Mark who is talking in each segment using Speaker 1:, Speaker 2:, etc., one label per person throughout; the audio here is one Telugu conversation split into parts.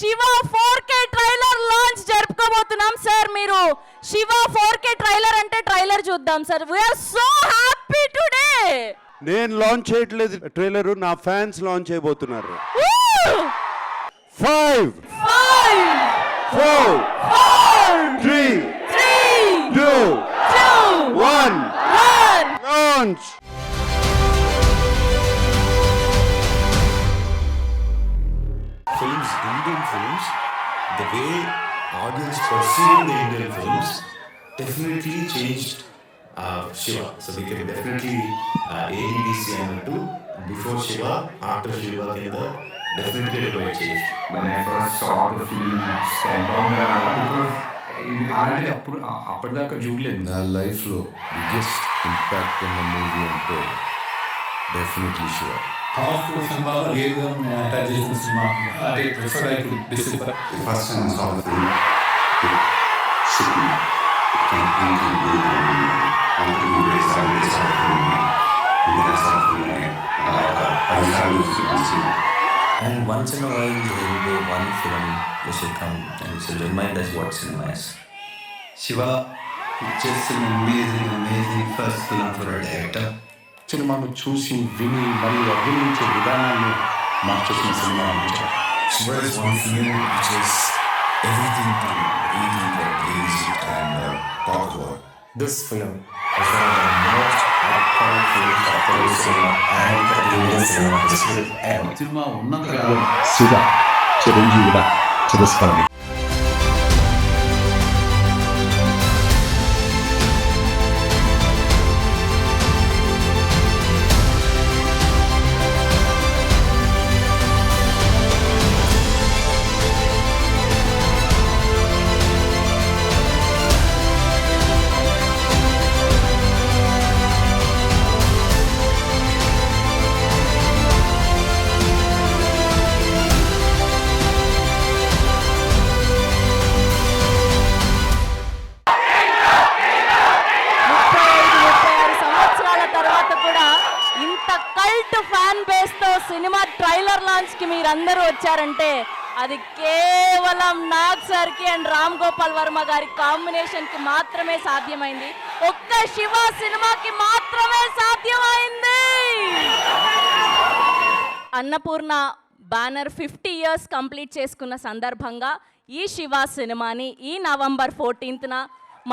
Speaker 1: శివ 4K ట్రైలర్ లాంచ్ జరుపుకోబోతున్నాం సార్. మీరు శివ 4K ట్రైలర్ అంటే ట్రైలర్ చూద్దాం sir. We're so happy today.
Speaker 2: నేను లాంచ్ చేయట్లేదు ట్రైలర్, నా ఫ్యాన్స్ లాంచ్ చేయబోతున్నారు. 5 4 3 2 1 launch.
Speaker 3: Films, Indian films, the way audience perceive the Indian films definitely changed Shiva. So we can definitely ADDC and do before Shiva, after Shiva, definitely a great change.
Speaker 4: When I first saw the film, అప్పటిదాకా చూడలేదు.
Speaker 3: నా లైఫ్లో బిగ్గెస్ట్ ఇంపాక్ట్ ఉన్న మూవీ అంటే డెఫినెట్లీ శివ.
Speaker 4: పవర్ఫుల్ సినిమా ఏదో అటాచ్ చేసిన సినిమా అంటే prefer I could decide.
Speaker 3: First time saw the film, it shook me.
Speaker 5: And once in a while, there will be one film which will come and it will remind us what cinema is.
Speaker 6: Shiva, just an amazing first film for a director.
Speaker 4: సినిమాను చూసి విని మరియు అభినయించే విధానాన్ని మార్చేసిన cinema.
Speaker 5: Shiva is one film which is everything to read and praise it and talk about. This film is one of the most powerful popular cinema and the Indian cinema history ever.
Speaker 6: Cinema ఉన్నంత
Speaker 4: శివ చిరంజీవిగా చిరస్మరణి.
Speaker 1: సినిమా ట్రైలర్ లాంచ్ కి మీరందరూ వచ్చారంటే అది కేవలం నాగ్ సార్ కి అండ్ రామ్ గోపాల్ వర్మ గారి కాంబినేషన్ కి మాత్రమే సాధ్యమైంది. ఒక్క శివ సినిమాకి మాత్రమే సాధ్యమైంది. అన్నపూర్ణ బ్యానర్ 50 years కంప్లీట్ చేసుకున్న సందర్భంగా ఈ శివ సినిమాని ఈ నవంబర్ 14th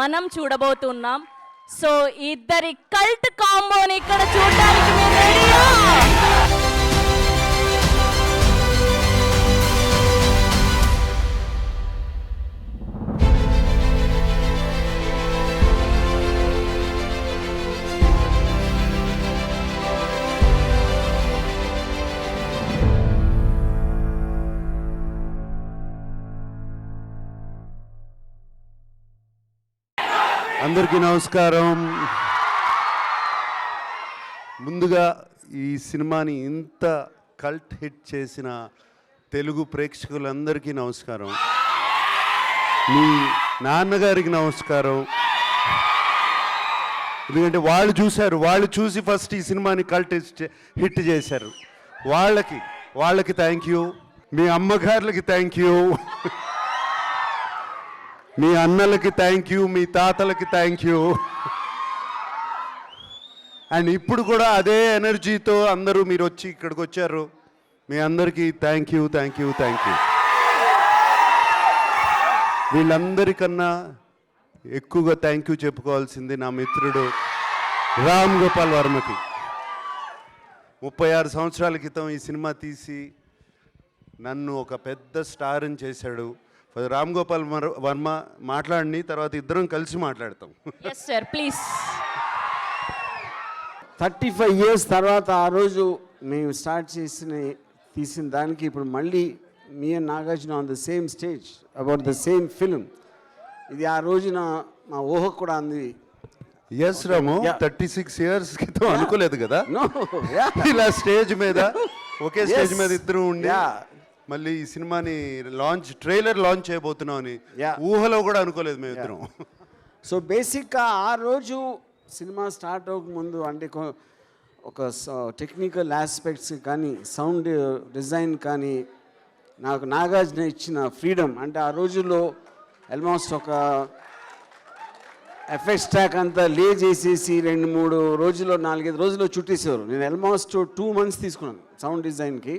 Speaker 1: మనం చూడబోతున్నాం. సో ఇద్దరి కల్ట్ కాంబోని ఇక్కడ చూడడానికి మీరు రెడీయా?
Speaker 2: అందరికీ నమస్కారం. ముందుగా ఈ సినిమాని ఇంత కల్ట్ హిట్ చేసిన తెలుగు ప్రేక్షకులందరికీ నమస్కారం. మీ నాన్నగారికి నమస్కారం. ఎందుకంటే వాళ్ళు చూసి ఫస్ట్ ఈ సినిమాని కల్ట్ హిట్ చేశారు. వాళ్ళకి థ్యాంక్ యూ. మీ అమ్మగారులకి థ్యాంక్ యూ. మీ అన్నలకి థ్యాంక్ యూ. మీ తాతలకి థ్యాంక్ యూ. అండ్ ఇప్పుడు కూడా అదే ఎనర్జీతో అందరూ మీరు వచ్చి ఇక్కడికి వచ్చారు. మీ అందరికీ థ్యాంక్ యూ. వీళ్ళందరికన్నా ఎక్కువగా థ్యాంక్ యూ చెప్పుకోవాల్సింది నా మిత్రుడు రామ్ గోపాల్ వర్మకి. 36 సంవత్సరాల క్రితం ఈ సినిమా తీసి నన్ను ఒక పెద్ద స్టార్ని చేశాడు. రామ్ గోపాల్ వర్మ మాట్లాడిని తర్వాత ఇద్దరం కలిసి మాట్లాడతాం.
Speaker 1: yes sir please.
Speaker 7: 35 years తర్వాత ఆ రోజు మేము స్టార్ట్ తీసిన దానికి ఇప్పుడు మళ్ళీ me and Nagarjuna on the same stage about the same film. ఇది ఆ రోజున మా ఊహ కూడా అంది.
Speaker 2: ఎస్ రాము, 36 years క్రితం అనుకోలేదు కదా
Speaker 7: No, yeah.
Speaker 2: ఇలా స్టేజ్ మీద ఒకే స్టేజ్ మీద ఇద్దరు ఉండి మళ్ళీ ఈ సినిమాని ట్రైలర్ లాంచ్ చేయబోతున్నాం అని ఊహలో కూడా అనుకోలేదు మేము ఇద్దరం.
Speaker 7: సో బేసిక్గా ఆ రోజు సినిమా స్టార్ట్ అవ్వకముందు అంటే ఒక టెక్నికల్ ఆస్పెక్ట్స్ కానీ సౌండ్ డిజైన్ కానీ నాకు నాగార్జున ఇచ్చిన ఫ్రీడమ్. అంటే ఆ రోజుల్లో ఆల్మోస్ట్ ఒక ఎఫెక్ట్స్ ట్రాక్ అంతా లే చేసేసి 2-3 రోజుల్లో 4-5 రోజుల్లో చుట్టేసేవారు. నేను ఆల్మోస్ట్ 2 months తీసుకున్నాను సౌండ్ డిజైన్కి.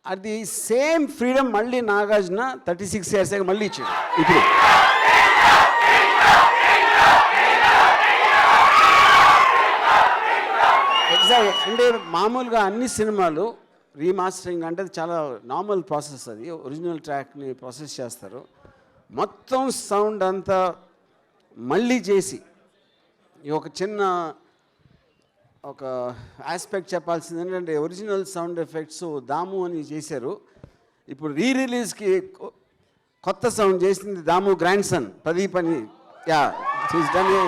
Speaker 7: అది సేమ్ ఫ్రీడమ్ మళ్ళీ నాగార్జున 36 years మళ్ళీ ఇచ్చాడు ఇప్పుడు. ఎగ్జాక్ట్. అంటే మామూలుగా అన్ని సినిమాలు రీమాస్టరింగ్ అంటే అది చాలా నార్మల్ ప్రాసెస్. అది ఒరిజినల్ ట్రాక్ని ప్రాసెస్ చేస్తారు, మొత్తం సౌండ్ అంతా మళ్ళీ చేసి. ఒక చిన్న ఒక ఆస్పెక్ట్ చెప్పాల్సింది ఏంటంటే ఒరిజినల్ సౌండ్ ఎఫెక్ట్స్ దాము అని చేశారు. ఇప్పుడు రిలీజ్కి కొత్త సౌండ్ చేసింది దాము గ్రాండ్ సన్ ప్రదీప్ అని. Yeah, he's done a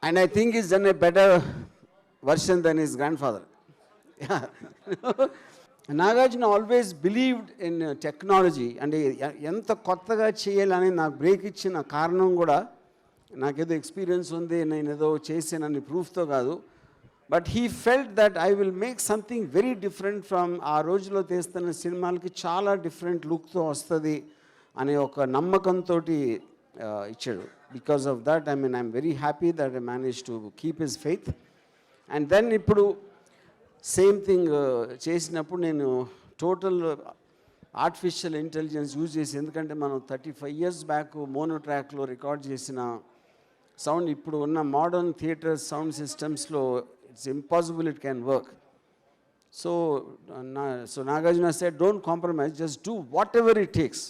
Speaker 7: and I think he's done a better version than his grandfather. Nagarjuna always believed in technology. అంటే ఎంత కొత్తగా చేయాలని నాకు బ్రేక్ ఇచ్చిన కారణం కూడా నాకేదో ఎక్స్పీరియన్స్ ఉంది, నేను ఏదో చేసానని ప్రూఫ్తో కాదు. But he felt that I will make something very different from ఆ రోజులో తీస్తున్న సినిమాలకి చాలా డిఫరెంట్ లుక్తో వస్తుంది అనే ఒక నమ్మకంతో ఇచ్చాడు. Because of that I'm very happy that I manage to keep his faith. And then ఇప్పుడు సేమ్ థింగ్ చేసినప్పుడు నేను టోటల్ ఆర్టిఫిషియల్ ఇంటెలిజెన్స్ యూజ్ చేసి, ఎందుకంటే మనం 35 years బ్యాక్ మోనో ట్రాక్లో రికార్డ్ చేసిన సౌండ్ ఇప్పుడు ఉన్న మోడర్న్ థియేటర్ సౌండ్ సిస్టమ్స్లో it's impossible, it can work. So Nagarjuna said, don't compromise, just do whatever it takes.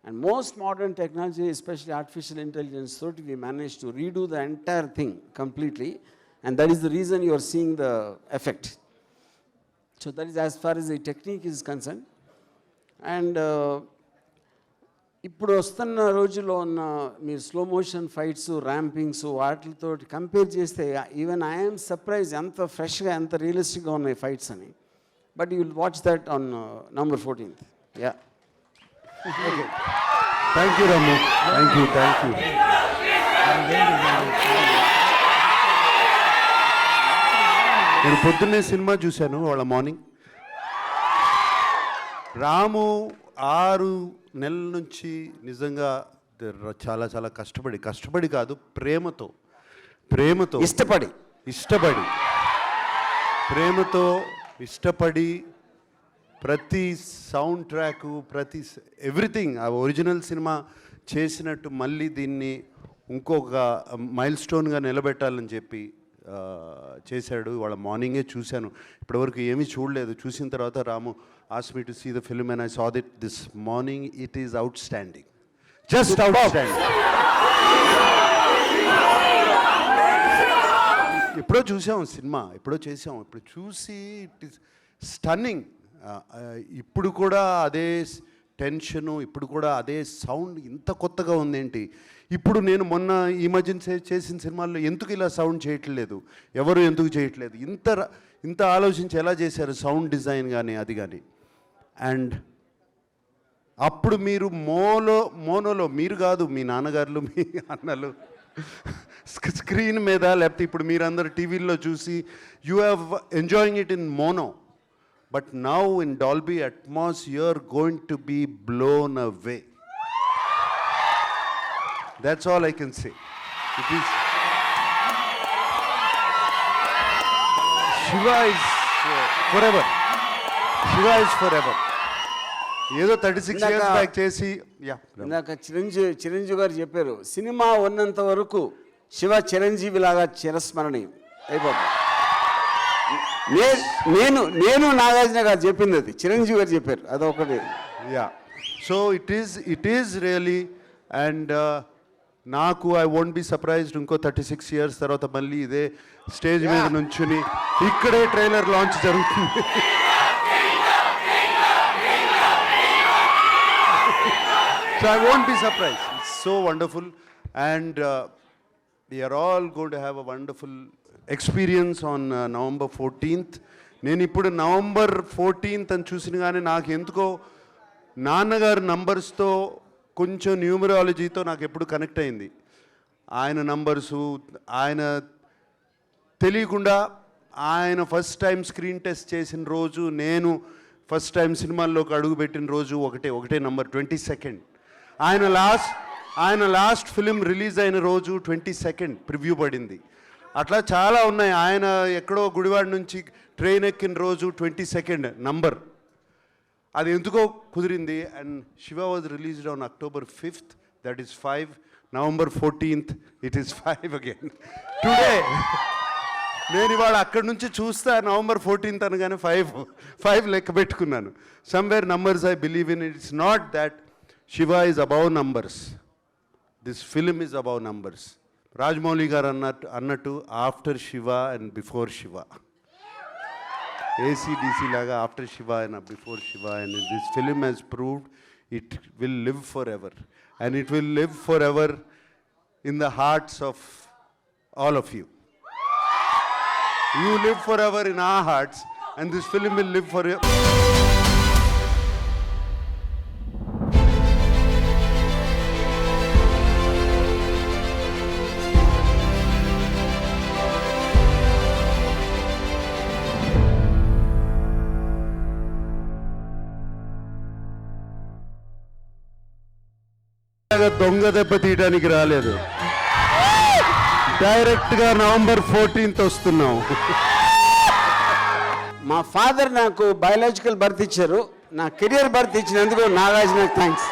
Speaker 7: And most modern technology, especially artificial intelligence, so we managed to redo the entire thing completely, and that is the reason you are seeing the effect. So that is as far as the technique is concerned. And ఇప్పుడు వస్తున్న రోజుల్లో ఉన్న మీరు స్లో మోషన్ ఫైట్స్, ర్యాంపింగ్స్ వాటితో కంపేర్ చేస్తే ఈవెన్ ఐఎమ్ సర్ప్రైజ్ ఎంత ఫ్రెష్గా ఎంత రియలిస్టిక్గా ఉన్నాయి ఫైట్స్ అని. But you will watch that on November 14th. Yeah, okay,
Speaker 2: thank you Ramu, thank you, thank you. నేను పొద్దున్నే సినిమా చూశాను వాళ్ళ మార్నింగ్. రాము 6 నెలల నుంచి నిజంగా చాలా చాలా కష్టపడి కాదు, ప్రేమతో ఇష్టపడి ప్రతి సౌండ్ ట్రాకు, ప్రతి ఎవ్రీథింగ్ ఆ ఒరిజినల్ సినిమా చేసినట్టు మళ్ళీ దీన్ని ఇంకొక మైల్ స్టోన్గా నిలబెట్టాలని చెప్పి చేశాడు. వాళ్ళ మార్నింగే చూశాను, ఇప్పటివరకు ఏమీ చూడలేదు. చూసిన తర్వాత రాము asked me to see the film and I saw it this morning. It is outstanding, just outstanding. ఎప్పుడో చూసాము సినిమా, ఎప్పుడో చేసాము, ఇప్పుడు చూసి ఇట్ ఈస్ స్టన్నింగ్. ఇప్పుడు కూడా అదే టెన్షను, ఇప్పుడు కూడా అదే సౌండ్, ఇంత కొత్తగా ఉందేంటి. ఇప్పుడు నేను మొన్న ఈ మధ్యన చేసిన సినిమాల్లో ఎందుకు ఇలా సౌండ్ చేయట్లేదు, ఎవరు ఎందుకు చేయట్లేదు, ఇంత ఆలోచించి ఎలా చేశారు సౌండ్ డిజైన్ కానీ అది కానీ. అండ్ అప్పుడు మీరు మోనోలో మీరు కాదు, మీ నాన్నగారులు, మీ అన్నలు స్క్రీన్ మీద, లేకపోతే ఇప్పుడు మీరందరూ టీవీల్లో చూసి you have enjoying it in mono. But now in Dolby Atmos, you're going to be blown away. That's all I can say. It is Shiva is forever. Shiva is forever. ఏదో 36 years బ్యాక్ చేసి,
Speaker 7: ఇందాక చిరంజీవి గారు చెప్పారు, సినిమా ఉన్నంత వరకు శివ చిరంజీవి లాగా చిరస్మరణీయం అయిపోతుంది. నేను నాగార్జున గారు చెప్పింది అది, చిరంజీవి గారు చెప్పారు, అదొకటి.
Speaker 2: Yeah, so it is really. And నాకు ఐ వోంట్ బి సర్ప్రైజ్డ్ ఇంకో 36 years తర్వాత మళ్ళీ ఇదే స్టేజ్ మీద నుంచుని ఇక్కడే ట్రైలర్ లాంచ్ జరుగుతుంది. So I won't be surprised. It's so wonderful, and we are all going to have a wonderful experience on November 14th. నేను ఇప్పుడు November 14th అని చూసిన కానీ నాకు ఎందుకో నాన్నగారు నంబర్స్తో కొంచెం న్యూమరాలజీతో నాకు ఎప్పుడు కనెక్ట్ అయింది. ఆయన నంబర్సు, ఆయన తెలియకుండా ఆయన ఫస్ట్ టైం స్క్రీన్ టెస్ట్ చేసిన రోజు నేను ఫస్ట్ టైం సినిమాల్లోకి అడుగుపెట్టిన రోజు ఒకటే నంబర్ 22nd. ఆయన లాస్ట్ ఫిలిం రిలీజ్ అయిన రోజు 22nd ప్రివ్యూ పడింది. అట్లా చాలా ఉన్నాయి. ఆయన ఎక్కడో గుడివాడ నుంచి ట్రైన్ ఎక్కిన రోజు 22nd నంబర్. అది ఎందుకో కుదిరింది. And Shiva was released on October 5th, that is 5. November 14th, it is 5 again today. నేను ఇవాళ అక్కడి నుంచి చూస్తా November 14th అనగానే 5 లెక్క పెట్టుకున్నాను. Somewhere numbers I believe in. It's not that Shiva is above numbers, this film is above numbers. Rajamouli గారు అన్నట్టు after Shiva and before Shiva, ACDC laga, after Shiva and before Shiva, and this film has proved it will live forever, and it will live forever in the hearts of all of you. You live forever in our hearts, and this film will live forever. దొంగ దెబ్బ తీయడానికి రాలేదు, డైరెక్ట్గా November 14th వస్తున్నాం.
Speaker 7: మా ఫాదర్ నాకు బయాలజికల్ బర్త్ ఇచ్చారు, నా కెరియర్ బర్త్ ఇచ్చినందుకు నాగార్జున థ్యాంక్స్.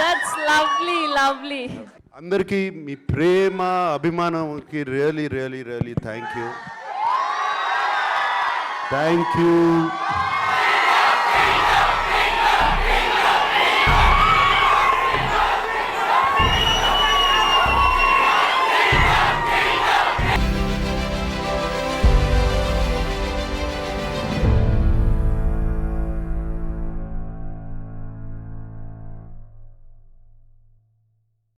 Speaker 1: That's lovely.
Speaker 2: అందరికీ మీ ప్రేమ అభిమానంకి రియలీ థ్యాంక్ యూ.